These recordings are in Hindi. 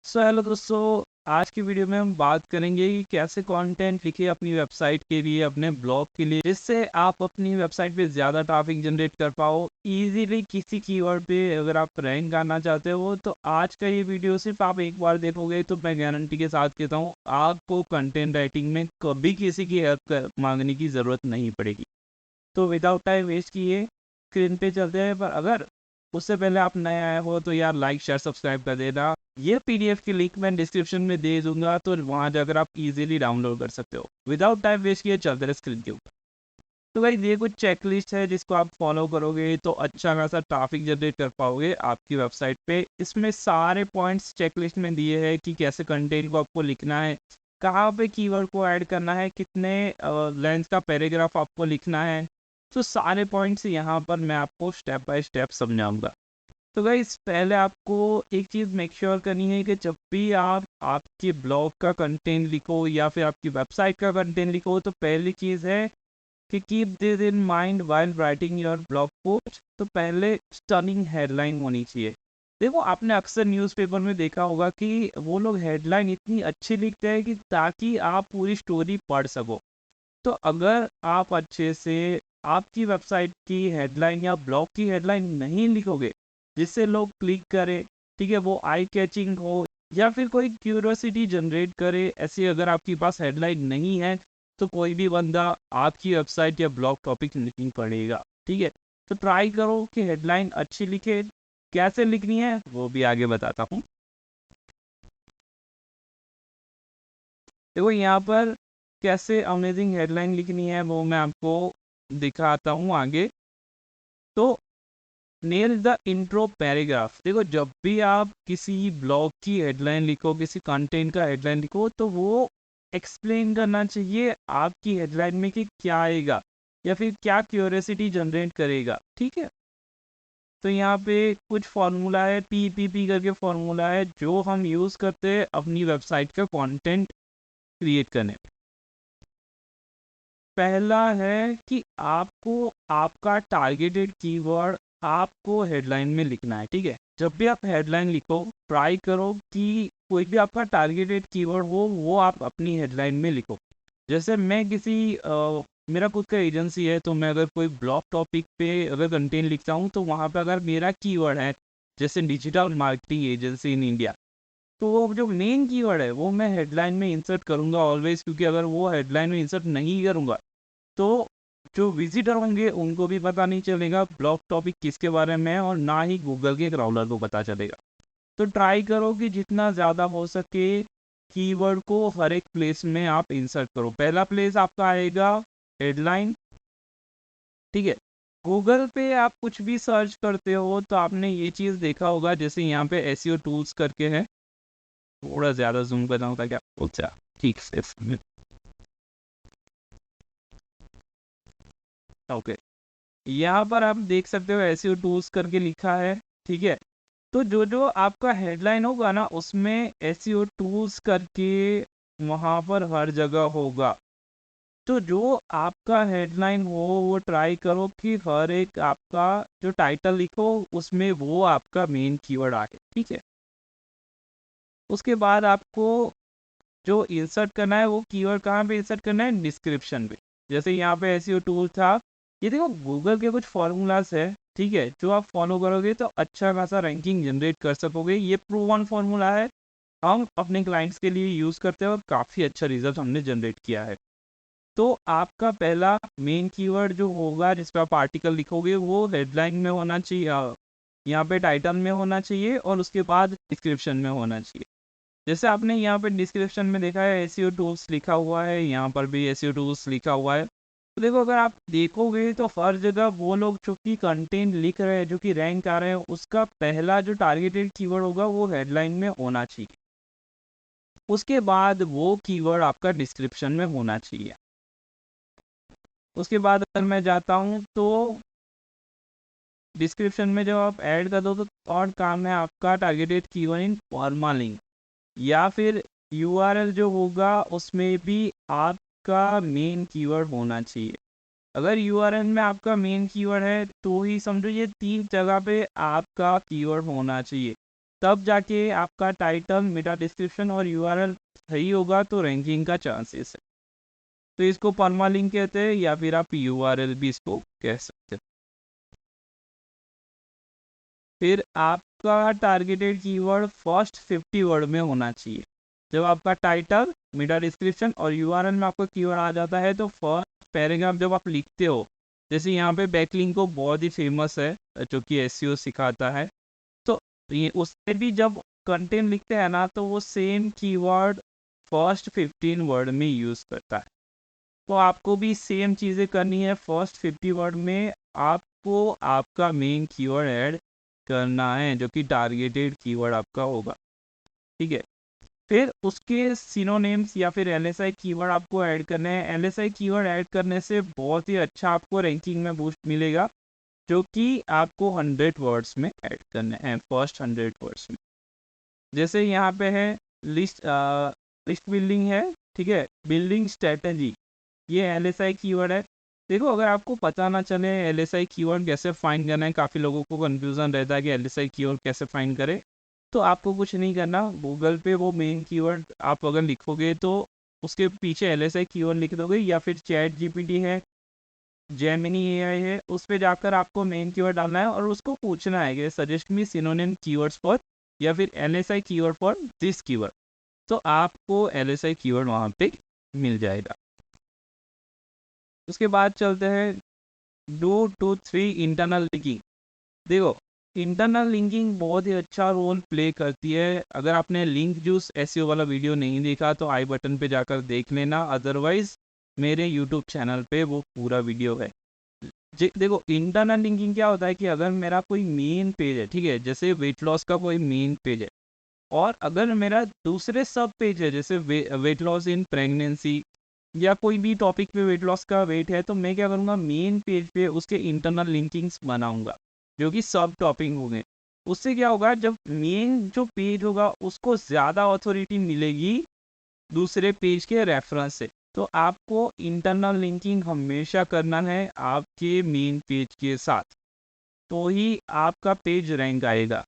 हेलो दोस्तों। आज की वीडियो में हम बात करेंगे कि कैसे कंटेंट लिखे अपनी वेबसाइट के लिए, अपने ब्लॉग के लिए, जिससे आप अपनी वेबसाइट पे ज़्यादा ट्रैफिक जनरेट कर पाओ इजीली किसी कीवर्ड पे। अगर आप रैंक करना चाहते हो तो आज का ये वीडियो सिर्फ आप एक बार देखोगे तो मैं गारंटी के साथ कहता हूँ आपको कंटेंट राइटिंग में कभी किसी की हेल्प मांगने की ज़रूरत नहीं पड़ेगी। तो विदाउट टाइम वेस्ट किए स्क्रीन पे चलते हैं। पर अगर उससे पहले आप नए आए हो तो यार लाइक शेयर सब्सक्राइब कर देना। ये पीडीएफ की लिंक मैं डिस्क्रिप्शन में दे दूंगा, तो वहां जाकर आप इजीली डाउनलोड कर सकते हो। विदाउट टाइम वेस्ट किए चलते रहे स्क्रीन के ऊपर। तो भाई ये कुछ चेकलिस्ट है जिसको आप फॉलो करोगे तो अच्छा खासा ट्रैफिक जनरेट कर पाओगे आपकी वेबसाइट पे। इसमें सारे पॉइंट्स चेकलिस्ट में दिए हैं कि कैसे कंटेंट को आपको लिखना है, कहाँ पे कीवर्ड को ऐड करना है, कितने लेंथ का पैराग्राफ आपको लिखना है। तो सारे पॉइंट्स यहाँ पर मैं आपको स्टेप बाय स्टेप समझाऊंगा। तो गाइस पहले आपको एक चीज़ मेक श्योर करनी है कि जब भी आप आपके ब्लॉग का कंटेंट लिखो या फिर आपकी वेबसाइट का कंटेंट लिखो तो पहली चीज़ है कि keep this in mind while writing your blog post. तो पहले स्टनिंग हेडलाइन होनी चाहिए। देखो आपने अक्सर न्यूज़पेपर में देखा होगा कि वो लोग हेडलाइन इतनी अच्छी लिखते हैं कि ताकि आप पूरी स्टोरी पढ़ सको। तो अगर आप अच्छे से आपकी वेबसाइट की हेडलाइन या ब्लॉग की हेडलाइन नहीं लिखोगे जिससे लोग क्लिक करें, ठीक है, वो आई कैचिंग हो या फिर कोई क्यूरियोसिटी जनरेट करे, ऐसी अगर आपके पास हेडलाइन नहीं है तो कोई भी बंदा आपकी वेबसाइट या ब्लॉग टॉपिक नहीं पढ़ेगा। ठीक है, तो ट्राई करो कि हेडलाइन अच्छी लिखे। कैसे लिखनी है वो भी आगे बताता हूँ। देखो यहाँ पर कैसे अमेजिंग हेडलाइन लिखनी है वो मैं आपको दिखाता हूँ आगे। तो नेल द इंट्रो पैराग्राफ। देखो जब भी आप किसी ब्लॉग की हेडलाइन लिखो, किसी कंटेंट का हेडलाइन लिखो, तो वो एक्सप्लेन करना चाहिए आपकी हेडलाइन में कि क्या आएगा या फिर क्या क्यूरियोसिटी जनरेट करेगा। ठीक है, तो यहाँ पे कुछ फॉर्मूला है, पीपीपी करके फॉर्मूला है जो हम यूज़ करते हैं अपनी वेबसाइट का कंटेंट क्रिएट करने। पहला है कि आपको आपका टारगेटेड कीवर्ड आपको हेडलाइन में लिखना है। ठीक है, जब भी आप हेडलाइन लिखो ट्राई करो कि कोई भी आपका टारगेटेड कीवर्ड हो वो आप अपनी हेडलाइन में लिखो। जैसे मैं किसी मेरा खुद का एजेंसी है, तो मैं अगर कोई ब्लॉग टॉपिक पे अगर कंटेंट लिखता हूँ तो वहाँ पे अगर मेरा कीवर्ड है जैसे digital marketing agency in India, तो वो जो मेन कीवर्ड है वो मैं हेडलाइन में इंसर्ट करूँगा ऑलवेज। क्योंकि अगर वो हेडलाइन में इंसर्ट नहीं करूँगा तो जो विजिटर होंगे उनको भी पता नहीं चलेगा ब्लॉग टॉपिक किसके बारे में है, और ना ही गूगल के क्राउलर को पता चलेगा। तो ट्राई करो कि जितना ज़्यादा हो सके कीवर्ड को हर एक प्लेस में आप इंसर्ट करो। पहला प्लेस आपका आएगा हेडलाइन। ठीक है, गूगल पे आप कुछ भी सर्च करते हो तो आपने ये चीज़ देखा होगा, जैसे यहाँ पे एसईओ टूल्स करके है। थोड़ा ज़्यादा जूम करना होता क्या? अच्छा ठीक से, ओके। यहाँ पर आप देख सकते हो एसईओ टूल्स करके लिखा है। ठीक है, तो जो जो आपका हेडलाइन होगा ना उसमें एसईओ टूल्स करके वहाँ पर हर जगह होगा। तो जो आपका हेडलाइन हो वो ट्राई करो कि हर एक आपका जो टाइटल लिखो उसमें वो आपका मेन कीवर्ड आए। ठीक है, उसके बाद आपको जो इंसर्ट करना है वो कीवर्ड कहाँ पे इंसर्ट करना है? डिस्क्रिप्शन पे। जैसे यहाँ पे एसईओ टूल था, ये देखो गूगल के कुछ फॉर्मूलाज है, ठीक है, जो आप फॉलो करोगे तो अच्छा खासा रैंकिंग जनरेट कर सकोगे। ये प्रूवन फॉर्मूला है, हम अपने क्लाइंट्स के लिए यूज़ करते हैं और काफ़ी अच्छा रिजल्ट हमने जनरेट किया है। तो आपका पहला मेन कीवर्ड जो होगा जिस पे आप आर्टिकल लिखोगे वो हेडलाइन में होना चाहिए, यहाँ पे टाइटल में होना चाहिए और उसके बाद डिस्क्रिप्शन में होना चाहिए। जैसे आपने यहाँ पे डिस्क्रिप्शन में देखा है एसईओ टूल्स लिखा हुआ है, यहाँ पर भी एसईओ टूल्स लिखा हुआ है। तो देखो अगर आप देखोगे तो हर जगह वो लोग जो कि कंटेंट लिख रहे हैं, जो कि रैंक आ रहे हैं, उसका पहला जो टारगेटेड कीवर्ड होगा वो हेडलाइन में होना चाहिए। उसके बाद वो कीवर्ड आपका डिस्क्रिप्शन में होना चाहिए। उसके बाद अगर मैं जाता हूँ तो डिस्क्रिप्शन में जब आप ऐड कर दो तो और काम है आपका टारगेटेड कीवर्ड इन परमालिंक, या फिर यूआरएल जो होगा उसमें भी आपका मेन कीवर्ड होना चाहिए। अगर यूआरएल में आपका मेन कीवर्ड है तो ही समझो ये 3 जगह पे आपका कीवर्ड होना चाहिए, तब जाके आपका टाइटल, मेटा डिस्क्रिप्शन और यूआरएल सही होगा तो रैंकिंग का चांसेस है। तो इसको परमालिंक कहते हैं या फिर आप यूआरएल भी इसको कह सकते हैं। फिर आपका टारगेटेड कीवर्ड फर्स्ट 50 वर्ड में होना चाहिए। जब आपका टाइटल, मेटा डिस्क्रिप्शन और यूआरएल में आपका कीवर्ड आ जाता है तो फर्स्ट पैराग्राफ जब आप लिखते हो, जैसे यहाँ पे बैकलिंक को बहुत ही फेमस है जो कि एसईओ सिखाता है, तो ये उससे भी जब कंटेंट लिखते हैं ना तो वो सेम कीवर्ड फर्स्ट 15 वर्ड में यूज़ करता है। तो आपको भी सेम चीज़ें करनी है। फर्स्ट 50 वर्ड में आपको आपका मेन कीवर्ड ऐड करना है जो कि टारगेटेड कीवर्ड आपका होगा, ठीक है। फिर उसके सिनोनिम्स या फिर एलएसआई कीवर्ड आपको ऐड करने हैं। एलएसआई कीवर्ड ऐड करने से बहुत ही अच्छा आपको रैंकिंग में बूस्ट मिलेगा, जो कि आपको 100 वर्ड्स में ऐड करने हैं, फर्स्ट 100 वर्ड्स में। जैसे यहाँ पे है लिस्ट बिल्डिंग है, ठीक है, बिल्डिंग स्ट्रेटजी, ये एलएसआई कीवर्ड है। देखो, अगर आपको पता ना चले एलएसआई कीवर्ड कैसे फाइंड करना है, काफ़ी लोगों को कंफ्यूजन रहता है कि एलएसआई कीवर्ड कैसे फाइंड करें, तो आपको कुछ नहीं करना। गूगल पे वो मेन कीवर्ड आप अगर लिखोगे तो उसके पीछे एलएसआई कीवर्ड लिख दोगे, या फिर चैट जीपीटी है, जेमिनी एआई है, उस पर जाकर आपको मेन कीवर्ड डालना है और उसको पूछना है कि suggest me synonym keywords for, या फिर LSI keyword for this keyword, तो आपको एलएसआई कीवर्ड वहाँ पे मिल जाएगा। उसके बाद चलते हैं 2 to 3 इंटरनल लिंकिंग। देखो, इंटरनल लिंकिंग बहुत ही अच्छा रोल प्ले करती है। अगर आपने लिंक जूस एसईओ वाला वीडियो नहीं देखा तो आई बटन पे जाकर देख लेना, अदरवाइज मेरे यूट्यूब चैनल पे वो पूरा वीडियो है। देखो, इंटरनल लिंकिंग क्या होता है कि अगर मेरा कोई मेन पेज है, ठीक है, जैसे वेट लॉस का कोई मेन पेज है, और अगर मेरा दूसरे सब पेज है जैसे वेट लॉस इन प्रेगनेंसी या कोई भी टॉपिक पे वेट लॉस का वेट है, तो मैं क्या करूँगा, मेन पेज पे उसके इंटरनल लिंकिंग्स बनाऊंगा जो कि सब टॉपिक होंगे। उससे क्या होगा, जब मेन जो पेज होगा उसको ज़्यादा अथॉरिटी मिलेगी दूसरे पेज के रेफरेंस से। तो आपको इंटरनल लिंकिंग हमेशा करना है आपके मेन पेज के साथ, तो ही आपका पेज रैंक आएगा।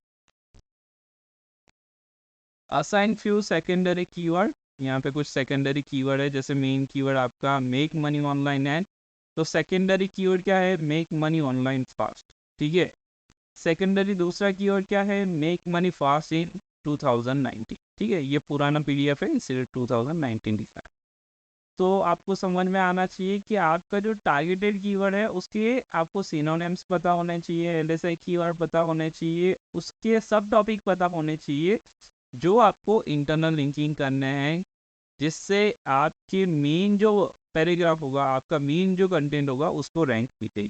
असाइन फ्यू सेकेंडरी कीवर्ड, यहाँ पे कुछ सेकेंडरी कीवर्ड है। जैसे मेन कीवर्ड आपका मेक मनी ऑनलाइन है, तो सेकेंडरी कीवर्ड क्या है, मेक मनी ऑनलाइन फास्ट, ठीक है। सेकेंडरी दूसरा कीवर्ड क्या है, मेक मनी फास्ट इन 2019, ठीक है, ये पुराना पीडीएफ है, इसलिए 2019 लिखा है। तो आपको समझ में आना चाहिए कि आपका जो टारगेटेड कीवर्ड है उसके आपको सिनोनिम्स पता होने चाहिए, एलएसआई कीवर्ड पता होने चाहिए, उसके सब टॉपिक पता होने चाहिए जो आपको इंटरनल लिंकिंग करने हैं, जिससे आपके मेन जो पैराग्राफ होगा, आपका मेन जो कंटेंट होगा उसको रैंक मिलेगी।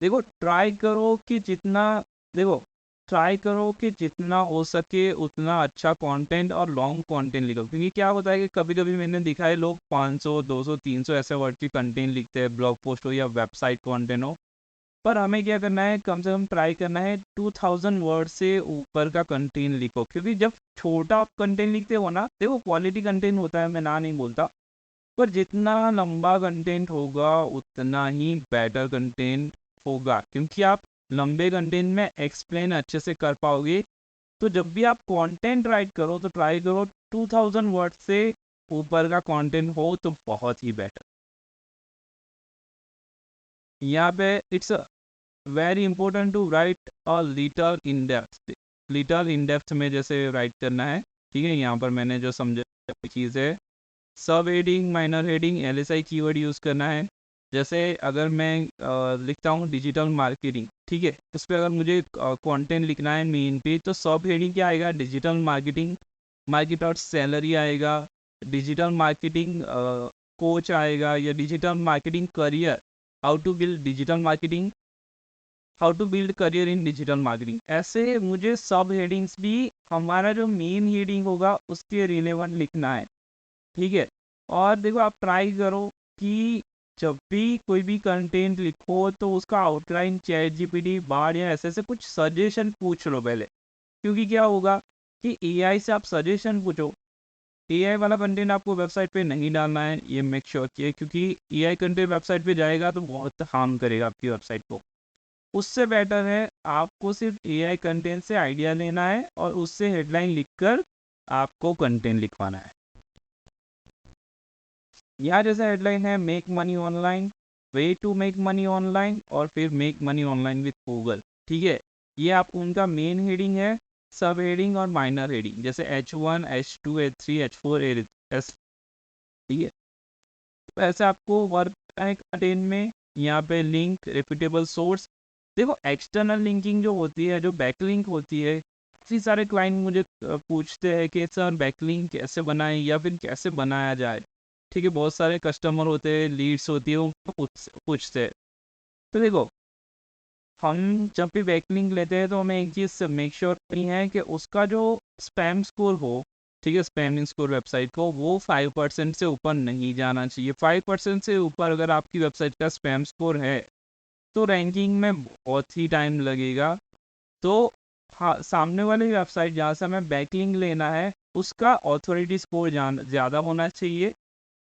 देखो, ट्राई करो कि जितना हो सके उतना अच्छा कंटेंट और लॉन्ग कंटेंट लिखो, क्योंकि क्या होता है कि कभी कभी मैंने दिखा है लोग 500 200 300 ऐसे वर्ड की कंटेंट लिखते हैं, ब्लॉग पोस्ट हो या वेबसाइट कंटेंट हो। पर हमें क्या करना है, कम से कम ट्राई करना है 2000 वर्ड से ऊपर का कंटेंट लिखो, क्योंकि जब छोटा आप कंटेंट लिखते हो ना, देखो क्वालिटी कंटेंट होता है, मैं ना नहीं बोलता, पर जितना लंबा कंटेंट होगा उतना ही बेटर कंटेंट होगा, क्योंकि आप लंबे कंटेंट में एक्सप्लेन अच्छे से कर पाओगे। तो जब भी आप कंटेंट राइट करो तो ट्राई करो 2000 वर्ड से ऊपर का कंटेंट हो तो बहुत ही बेटर। यहाँ पे it's very important to write a little in depth. Little in depth में जैसे राइट करना है, ठीक है। यहाँ पर मैंने जो समझा चीज़ है, सब heading, minor heading, LSI keyword use करना है। जैसे अगर मैं लिखता हूँ डिजिटल मार्केटिंग, ठीक है, उस पर अगर मुझे कंटेंट लिखना है मेन पे, तो सब हेडिंग क्या आएगा, डिजिटल मार्केटिंग, मार्केटर सैलरी आएगा, डिजिटल मार्केटिंग कोच आएगा, या digital marketing career, how to build digital marketing, how to build career in digital marketing. ऐसे मुझे सब हेडिंग्स भी हमारा जो मेन हेडिंग होगा उसके रिलेवेंट लिखना है, ठीक है। और देखो, आप ट्राई करो कि जब भी कोई भी कंटेंट लिखो तो उसका आउटलाइन चैट जीपीटी, बार्ड या ऐसे कुछ सजेशन पूछ लो पहले, क्योंकि क्या होगा कि एआई से आप सजेशन पूछो, एआई वाला कंटेंट आपको वेबसाइट पे नहीं डालना है, ये मेक श्योर किए, क्योंकि एआई कंटेंट वेबसाइट पे जाएगा तो बहुत हार्म करेगा आपकी वेबसाइट को। उससे बेटर है आपको सिर्फ एआई कंटेंट से आइडिया लेना है और उससे हेडलाइन लिखकर आपको कंटेंट लिखवाना है। यहाँ जैसा हेडलाइन है make money online, way to make money online और फिर make money online with Google. ठीक है, ये आप उनका मेन हेडिंग है। सब हेडिंग और माइनर हेडिंग जैसे H1, H2, H3, H4, S। ठीक है, तो ऐसे आपको वर्क है कंटेंट में। यहाँ पे लिंक रेप्यूटेबल सोर्स। देखो एक्सटर्नल लिंकिंग जो होती है, जो बैकलिंक होती है, काफ़ी सारे क्लाइंट मुझे पूछते हैं कि सर बैकलिंक कैसे बनाएं या फिर कैसे बनाया जाए। ठीक है, बहुत सारे कस्टमर होते हैं, लीड्स होती है, वो पूछते हैं। तो देखो हम जब भी बैकलिंक लेते हैं तो हमें एक चीज़ मेक श्योर करनी है कि उसका जो स्पैम स्कोर हो, ठीक है, स्पैमिंग स्कोर वेबसाइट को, वो 5% से ऊपर नहीं जाना चाहिए। 5% से ऊपर अगर आपकी वेबसाइट का स्पैम स्कोर है तो रैंकिंग में बहुत ही टाइम लगेगा। तो हाँ, सामने वाली वेबसाइट जहाँ से हमें बैकलिंक लेना है उसका ऑथोरिटी स्कोर ज़्यादा होना चाहिए।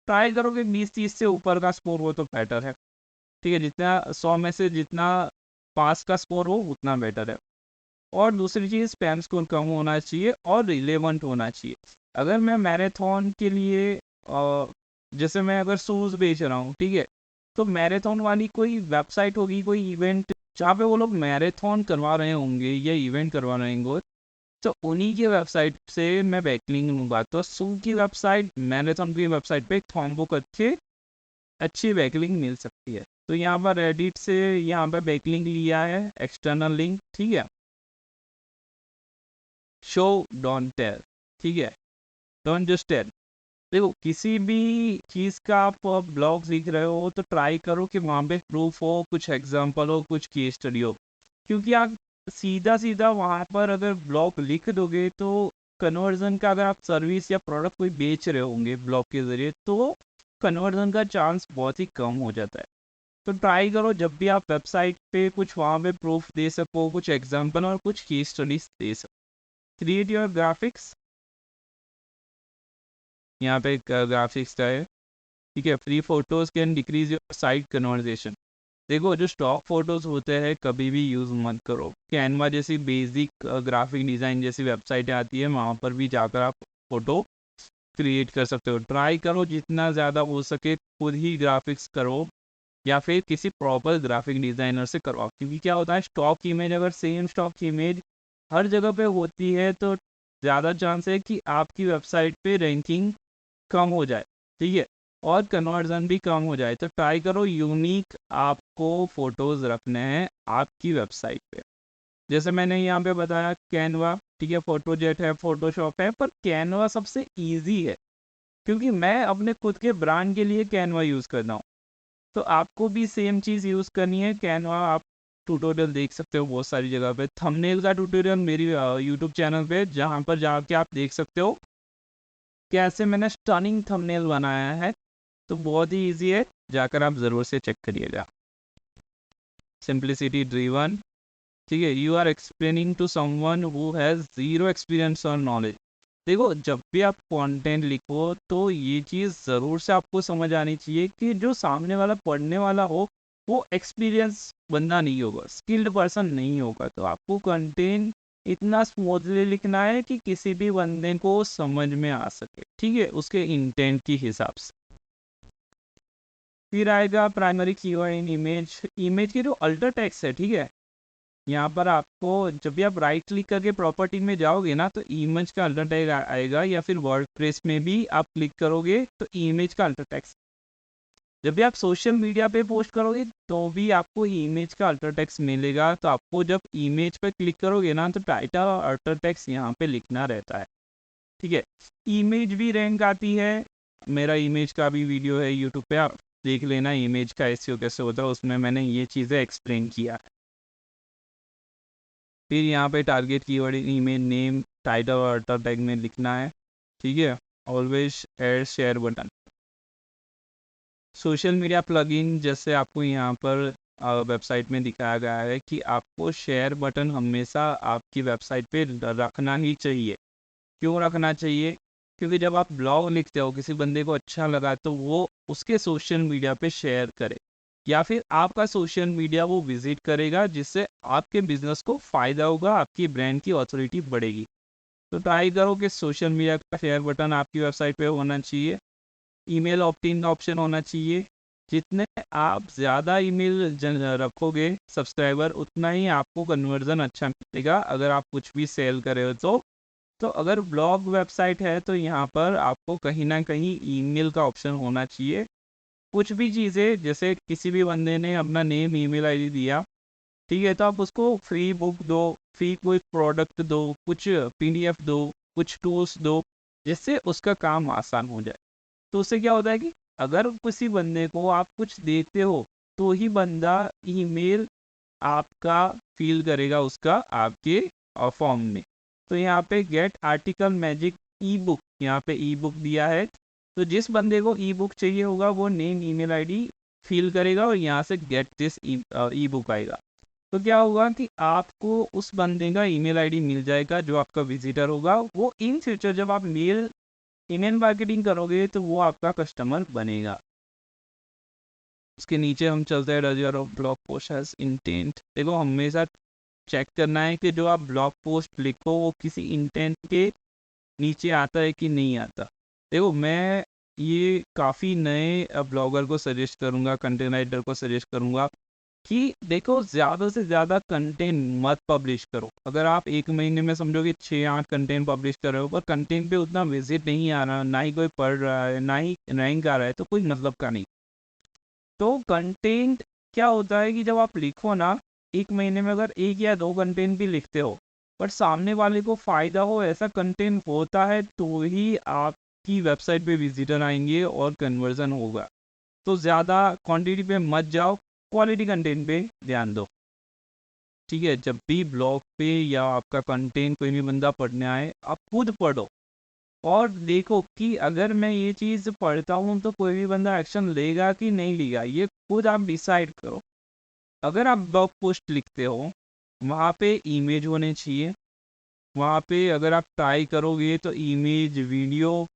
ट्राई करो कि 20-30 से ऊपर का स्कोर हो तो बेटर है। ठीक है, जितना 100 में से जितना पास का स्कोर हो उतना बेटर है। और दूसरी चीज़ स्पैम स्कोर कम होना चाहिए और रिलेवेंट होना चाहिए। अगर मैं मैराथन के लिए जैसे मैं अगर शूज़ बेच रहा हूँ, ठीक है, तो मैराथन वाली कोई वेबसाइट होगी, कोई इवेंट जहाँ पे वो लोग मैराथन करवा रहे होंगे या इवेंट करवा रहे होंगे, तो उन्हीं की वेबसाइट से मैं बैकलिंक लूँगा। तो शू की वेबसाइट, मैराथन की वेबसाइट पे थॉन बुक अच्छे अच्छी बैकलिंक मिल सकती है। तो यहाँ पर रेडिट से यहाँ पर बैकलिंक लिया है, एक्सटर्नल लिंक। ठीक है, शो डोंट टेल। ठीक है, डोंट जस्ट टेल। देखो किसी भी चीज़ का आप ब्लॉग सीख रहे हो तो ट्राई करो कि वहाँ पे प्रूफ हो, कुछ एग्जांपल हो, कुछ केस स्टडी हो। क्योंकि आप सीधा सीधा वहाँ पर अगर ब्लॉग लिख दोगे तो कन्वर्जन का, अगर आप सर्विस या प्रोडक्ट कोई बेच रहे होंगे ब्लॉग के ज़रिए, तो कन्वर्जन का चांस बहुत ही कम हो जाता है। तो ट्राई करो जब भी आप वेबसाइट पे कुछ वहाँ पे प्रूफ दे सको, कुछ एग्जांपल और कुछ केस स्टडीज दे सको। क्रिएट योर ग्राफिक्स, यहाँ पे ग्राफिक्स का है। ठीक है, free photos can decrease your site conversation. देखो जो स्टॉक फोटोज़ होते हैं कभी भी यूज़ मत करो। कैनवा जैसी बेसिक ग्राफिक डिज़ाइन जैसी वेबसाइटें आती है, वहाँ पर भी जाकर आप फोटो क्रिएट कर सकते हो। ट्राई करो जितना ज़्यादा हो सके खुद ही ग्राफिक्स करो या फिर किसी प्रॉपर ग्राफिक डिज़ाइनर से करवाओ। क्योंकि क्या होता है, स्टॉक इमेज अगर सेम स्टॉक इमेज हर जगह पे होती है तो ज़्यादा चांस है कि आपकी वेबसाइट पे रैंकिंग कम हो जाए। ठीक है, और कन्वर्जन भी कम हो जाए। तो ट्राई करो यूनिक आपको फ़ोटोज़ रखने हैं आपकी वेबसाइट पे। जैसे मैंने यहाँ पे बताया कैनवा, ठीक है, फोटोजेट है, फोटोशॉप है, पर कैनवा सबसे ईजी है क्योंकि मैं अपने खुद के ब्रांड के लिए कैनवा यूज़ करता हूँ। तो आपको भी सेम चीज़ यूज़ करनी है। कैनवा आप ट्यूटोरियल देख सकते हो बहुत सारी जगह पे। थंबनेल का ट्यूटोरियल मेरी यूट्यूब चैनल पे, जहाँ पर जाके आप देख सकते हो कैसे मैंने स्टनिंग थंबनेल बनाया है। तो बहुत ही इजी है, जाकर आप ज़रूर से चेक करिएगा। सिंप्लिसिटी ड्रिवन, ठीक है, you are explaining to someone who has zero experience और नॉलेज। देखो जब भी आप कंटेंट लिखो तो ये चीज़ ज़रूर से आपको समझ आनी चाहिए कि जो सामने वाला पढ़ने वाला हो वो एक्सपीरियंस बंदा नहीं होगा, स्किल्ड पर्सन नहीं होगा। तो आपको कंटेंट इतना स्मूथली लिखना है कि किसी भी बंदे को समझ में आ सके, ठीक है, उसके इंटेंट के हिसाब से। फिर आएगा प्राइमरी कीवर्ड इन इमेज। इमेज के जो अल्टर टेक्स्ट है, ठीक है, यहाँ पर आपको जब भी आप राइट क्लिक करके प्रॉपर्टी में जाओगे ना तो इमेज का अल्टर टैग आएगा, या फिर वर्डप्रेस में भी आप क्लिक करोगे तो इमेज का अल्टर टेक्स्ट। जब भी आप सोशल मीडिया पे पोस्ट करोगे तो भी आपको इमेज का अल्टर टेक्स्ट मिलेगा। तो आपको जब इमेज पे क्लिक करोगे ना तो टाइटल और अल्टर टेक्स्ट यहाँ पे लिखना रहता है। ठीक है, इमेज भी रैंक आती है। मेरा इमेज का भी वीडियो है यूट्यूब पे, आप देख लेना इमेज का एसईओ कैसे होता है, उसमें मैंने ये चीज़ें एक्सप्लेन किया है। फिर यहाँ पे target keyword image name, title और अल्टर टैग में लिखना है। ठीक है, always add share button. Social media plugin जैसे आपको यहाँ पर वेबसाइट में दिखाया गया है कि आपको शेयर बटन हमेशा आपकी वेबसाइट पे रखना ही चाहिए। क्यों रखना चाहिए? क्योंकि जब आप ब्लॉग लिखते हो किसी बंदे को अच्छा लगा तो वो उसके सोशल मीडिया पे शेयर करे। या फिर आपका सोशल मीडिया वो विजिट करेगा, जिससे आपके बिजनेस को फायदा होगा, आपकी ब्रांड की ऑथोरिटी बढ़ेगी। तो ट्राई करो कि सोशल मीडिया का शेयर बटन आपकी वेबसाइट पे होना चाहिए, ईमेल ऑप्ट-इन का ऑप्शन होना चाहिए। जितने आप ज़्यादा ईमेल रखोगे सब्सक्राइबर, उतना ही आपको कन्वर्जन अच्छा मिलेगा अगर आप कुछ भी सेल कर रहे हो तो अगर ब्लॉग वेबसाइट है तो यहाँ पर आपको कहीं ना कहीं ईमेल का ऑप्शन होना चाहिए। कुछ भी चीज़ें, जैसे किसी भी बंदे ने अपना नेम ईमेल आईडी दिया, ठीक है, तो आप उसको फ्री बुक दो, फ्री कोई प्रोडक्ट दो, कुछ पीडीएफ दो, कुछ टूल्स दो, जिससे उसका काम आसान हो जाए। तो उससे क्या होता है कि अगर किसी बंदे को आप कुछ देते हो तो ही बंदा ईमेल आपका फील करेगा उसका आपके फॉर्म में। तो यहाँ पे get article magic e book, यहाँ पे ई बुक दिया है, तो जिस बंदे को ई बुक चाहिए होगा वो नेम ईमेल आईडी फिल करेगा और यहाँ से गेट दिस ई बुक आएगा। तो क्या होगा कि आपको उस बंदे का ईमेल आईडी मिल जाएगा जो आपका विजिटर होगा, वो इन फ्यूचर जब आप ईमेल मार्केटिंग करोगे तो वो आपका कस्टमर बनेगा। उसके नीचे हम चलते हैं, does your blog post has intent. देखो हमेशा चेक करना है कि जो आप ब्लॉग पोस्ट लिखो वो किसी इंटेंट के नीचे आता है कि नहीं आता। देखो मैं ये काफ़ी नए ब्लॉगर को सजेस्ट करूँगा, कंटेंट राइटर को सजेस्ट करूँगा कि देखो ज़्यादा से ज़्यादा कंटेंट मत पब्लिश करो। अगर आप एक महीने में समझो कि 6-8 कंटेंट पब्लिश कर रहे हो पर कंटेंट पे उतना विजिट नहीं आ रहा, ना ही कोई पढ़ रहा है, ना ही रैंक आ रहा है, तो कोई मतलब का नहीं। तो कंटेंट क्या होता है कि जब आप लिखो ना, एक महीने में अगर 1 या 2 कंटेंट भी लिखते हो पर सामने वाले को फ़ायदा हो ऐसा कंटेंट होता है, तो ही आपकी वेबसाइट पे विजिटर आएंगे और कन्वर्जन होगा। तो ज़्यादा क्वांटिटी पे मत जाओ, क्वालिटी कंटेंट पे ध्यान दो। ठीक है, जब भी ब्लॉग पे या आपका कंटेंट कोई भी बंदा पढ़ने आए, आप खुद पढ़ो और देखो कि अगर मैं ये चीज़ पढ़ता हूँ तो कोई भी बंदा एक्शन लेगा कि नहीं लेगा, ये खुद आप डिसाइड करो। अगर आप ब्लॉग पोस्ट लिखते हो, वहाँ पे इमेज होने चाहिए, वहाँ पे अगर आप ट्राई करोगे तो इमेज, वीडियो,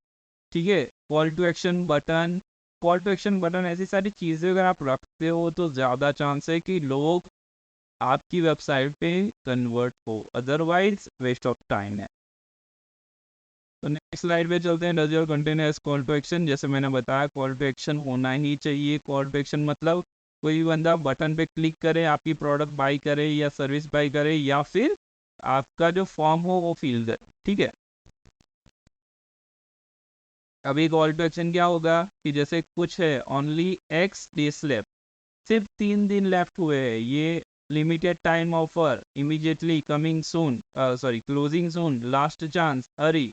ठीक है, call to action button, call to action button, ऐसी सारी चीज़ें अगर आप रखते हो तो ज़्यादा चांस है कि लोग आपकी वेबसाइट पे कन्वर्ट हो, अदरवाइज वेस्ट ऑफ टाइम है। तो नेक्स्ट स्लाइड पे चलते हैं, does your content has call to action. जैसे मैंने बताया कॉल टू एक्शन होना ही चाहिए। कॉल टू एक्शन मतलब कोई भी बंदा बटन पे क्लिक करे, आपकी प्रोडक्ट बाई करे या सर्विस बाई करे या फिर आपका जो फॉर्म हो वो फिल करे, ठीक है। अभी कॉल टू एक्शन क्या होगा कि जैसे कुछ है, ओनली एक्स डेज लेफ्ट, सिर्फ 3 दिन लेफ्ट हुए हैं, ये limited time offer, immediately coming soon, sorry closing soon, last chance, hurry,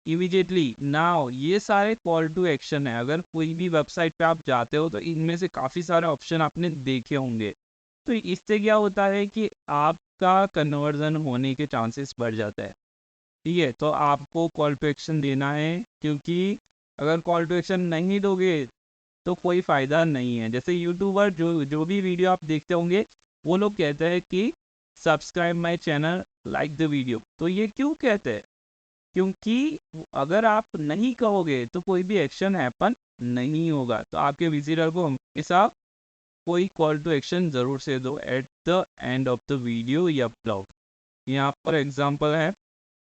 immediately now, ये सारे कॉल टू एक्शन है। अगर कोई भी वेबसाइट पे आप जाते हो तो इनमें से काफ़ी सारे ऑप्शन आपने देखे होंगे। तो इससे क्या होता है कि आपका कन्वर्जन होने के चांसेस बढ़ जाता है, ठीक है। तो आपको कॉल टू एक्शन देना है, क्योंकि अगर कॉल टू एक्शन नहीं दोगे तो कोई फ़ायदा नहीं है। जैसे यूट्यूबर जो जो भी वीडियो आप देखते होंगे, वो लोग कहते हैं कि subscribe my channel, like the video. तो ये क्यों कहते हैं? क्योंकि अगर आप नहीं कहोगे तो कोई भी एक्शन हैपन नहीं होगा। तो आपके विजिटर को हमेशा कोई कॉल टू एक्शन ज़रूर से दो at the end of the video या ब्लॉग। यहाँ पर एग्जांपल है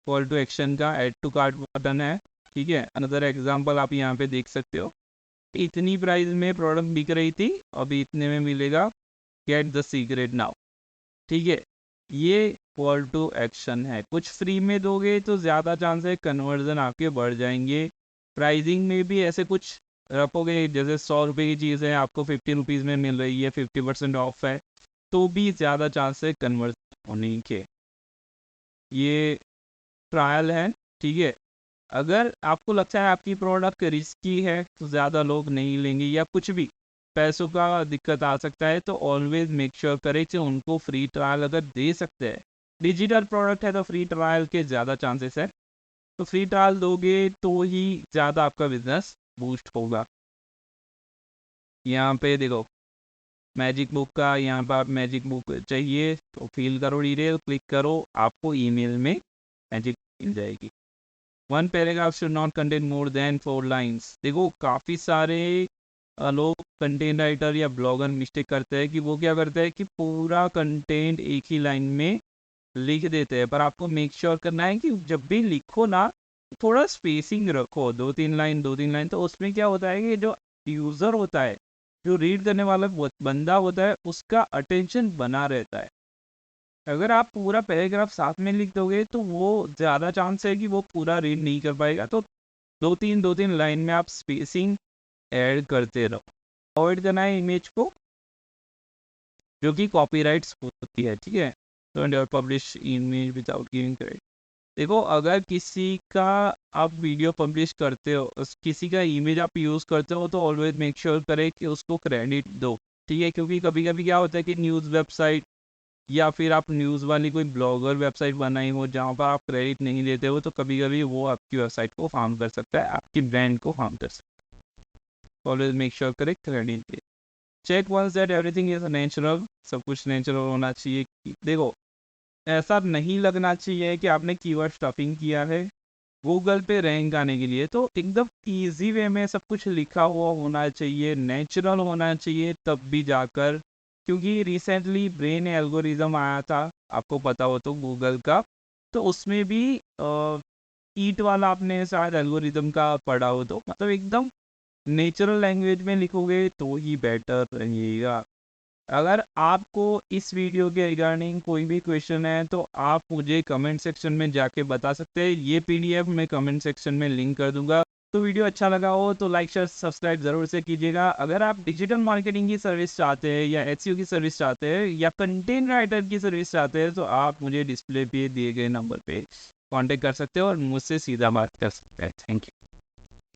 कॉल टू एक्शन का, ऐड टू कार्ट बटन है, ठीक है। अनदर एग्जांपल आप यहाँ पे देख सकते हो, इतनी प्राइस में प्रोडक्ट बिक रही थी, अभी इतने में मिलेगा, गेट द सीक्रेट नाउ, ठीक है। ये कॉल टू एक्शन है। कुछ फ्री में दोगे तो ज़्यादा चांस है कन्वर्जन आपके बढ़ जाएंगे। प्राइसिंग में भी ऐसे कुछ रखोगे, जैसे 100 रुपये की चीज़ है आपको 50 रुपीज़ में मिल रही है, 50% ऑफ है, तो भी ज़्यादा चांस है कन्वर्जन होने के। ये ट्रायल है, ठीक है। अगर आपको लगता है आपकी प्रोडक्ट रिस्की है तो ज़्यादा लोग नहीं लेंगे या कुछ भी पैसों का दिक्कत आ सकता है, तो ऑलवेज मेक श्योर करें कि उनको फ्री ट्रायल अगर दे सकते हैं। डिजिटल प्रोडक्ट है तो फ्री ट्रायल के ज़्यादा चांसेस है, तो फ्री ट्रायल दोगे तो ही ज़्यादा आपका बिजनेस बूस्ट होगा। यहाँ पे देखो मैजिक बुक का, यहाँ पर आप मैजिक बुक चाहिए तो फिल करो डिटेल, क्लिक करो, आपको ईमेल में मैजिक मिल जाएगी। One paragraph should not contain more than 4 lines. देखो काफ़ी सारे लोग कंटेंट राइटर या ब्लॉगर मिस्टेक करते हैं कि वो क्या करते हैं कि पूरा कंटेंट एक ही लाइन में लिख देते हैं, पर आपको मेक श्योर करना है कि जब भी लिखो ना थोड़ा स्पेसिंग रखो, 2-3 लाइन तो उसमें क्या होता है कि जो यूज़र होता है, जो रीड करने वाला बंदा होता है, उसका अटेंशन बना रहता है। अगर आप पूरा पैराग्राफ साथ में लिख दोगे तो वो ज़्यादा चांस है कि वो पूरा रीड नहीं कर पाएगा। तो 2-3 लाइन में आप स्पेसिंग ऐड करते रहो। अवॉइड करना है इमेज को जो कि कॉपीराइट्स होती है, ठीक है। तो publish image without giving credit. देखो, अगर किसी का आप वीडियो पब्लिश करते हो, किसी का इमेज आप यूज़ करते हो, तो ऑलवेज मेक श्योर करें कि उसको क्रेडिट दो, ठीक है। क्योंकि कभी कभी क्या होता है कि न्यूज़ वेबसाइट या फिर आप न्यूज़ वाली कोई ब्लॉगर वेबसाइट बनाई हो जहाँ पर आप क्रेडिट नहीं देते हो, तो कभी कभी वो आपकी वेबसाइट को हार्म कर सकता है, आपकी ब्रांड को हार्म कर सकता है। ऑलवेज मेक श्योर करें क्रेडिट दे। Check once that everything is natural, सब कुछ नेचुरल होना चाहिए। देखो, ऐसा नहीं लगना चाहिए कि आपने कीवर्ड स्टफिंग किया है गूगल पे रैंक आने के लिए। तो एकदम इजी वे में सब कुछ लिखा हुआ होना चाहिए, नेचुरल होना चाहिए, तब भी जाकर। क्योंकि रिसेंटली ब्रेन एल्गोरिज्म आया था, आपको पता हो तो, गूगल का। तो उसमें भी ईट वाला आपने शायद एल्गोरिज्म का पढ़ा हो, तो मतलब एकदम नेचुरल लैंग्वेज में लिखोगे तो ही बेटर रहेगा। अगर आपको इस वीडियो के रिगार्डिंग कोई भी क्वेश्चन है तो आप मुझे कमेंट सेक्शन में जाके बता सकते हैं। ये पीडीएफ मैं कमेंट सेक्शन में लिंक कर दूंगा। तो वीडियो अच्छा लगा हो तो लाइक शेयर सब्सक्राइब ज़रूर से कीजिएगा। अगर आप डिजिटल मार्केटिंग की सर्विस चाहते हैं या एसईओ की सर्विस चाहते हैं या कंटेंट राइटर की सर्विस चाहते हैं, तो आप मुझे डिस्प्ले पे दिए गए नंबर पे कांटेक्ट कर सकते हो और मुझसे सीधा बात कर सकते हैं। Thank you.